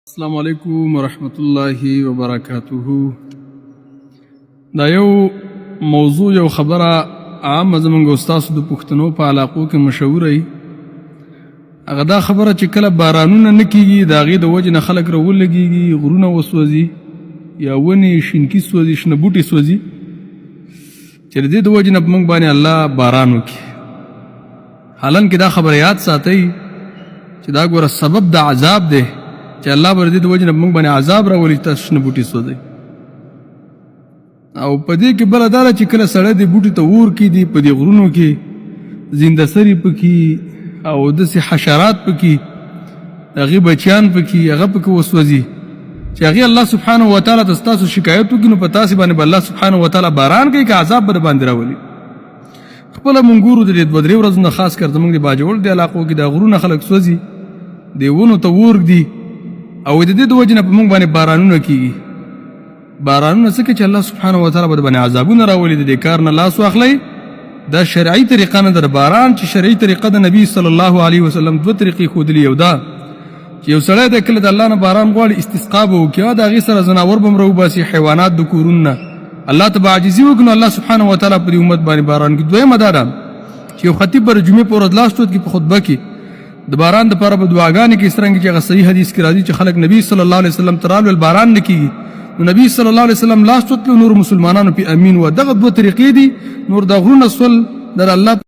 السلام علیکم ورحمت الله وبرکاته. دا یو موضوع یو خبره عامه زمونږ استاسو د پښتنو په علاقو کې مشهوره وي. هغه دا خبره چې کله بارانونه نه کېږي د هغې د وجې نه خلک راولګېږي، غرونه وسوځي یا ونې شینکي سوځي، شنه بوټي سوځي، چې د دې د وجې نه په موږ باندې الله باران وکړي. حالانکې دا خبره یاد ساتئ چې دا ګوره سبب د عذاب دی چې الله به د دې د وجې نه موږ باندې عذاب راولي چې تاسو شنه بوټي سوځئ. او په دې کې بله دا ده چې کله سړی دې بوټي ته اور کېږدي، په دې غرونو کې زنده سري پکې او داسې حشرات پکې، هغې بچیان پکې، هغه پکې وسوځي چې هغې الله سبحانه وتعالی ته ستاسو شکایت وکړي، نو په تاسې باندې به الله سبحانه وتعالی باران کوي که عذاب به د باندې راولي. خپله مونږ ګورو د دې دوه درې ورځو نه خاص کر زمونږ د باجوړ د علاقو کې دا غرونه خلک سوځي، دې ونو ته اور ږدي او د دې د وجې نه په موږ باندې بارانونه کېږي. بارانونه څه کوي چې الله سبحانه وتعالی به د باندې عذابونه راولي. د دې کار نه لاس واخلئ. دا شرعي طریقه نه ده د باران، چې شرعي طریقه د نبي صلی الله علیه وسلم دوه طریقې ښودلي. یو دا چې یو سړی د کله د الله نه باران غواړي استسقا به وکړي، د هغې سره ځناور به هم راوباسي، حیوانات د کورونو نه، الله ته به عاجزي وکړي، نو الله سبحانه وتعالی په دې امت باندې باران کوي. دویمه دا ده چې یو خطیب به د جمعې په ورځ لاس ټوت کړي په خطبه کې د باران دپاره به دعاګانې کوي، څرنګه چې هغه صحیح حدیث کې راځي چې خلک نبي صلی الله علیه وسلم ته رالول باران نه کېږي، نو نبي صلی الله علیه وسلم لاس ټوت کړي، نور مسلمانانو پې امین و. دغه دوه طریقې دي. نور د غرونه سول د الله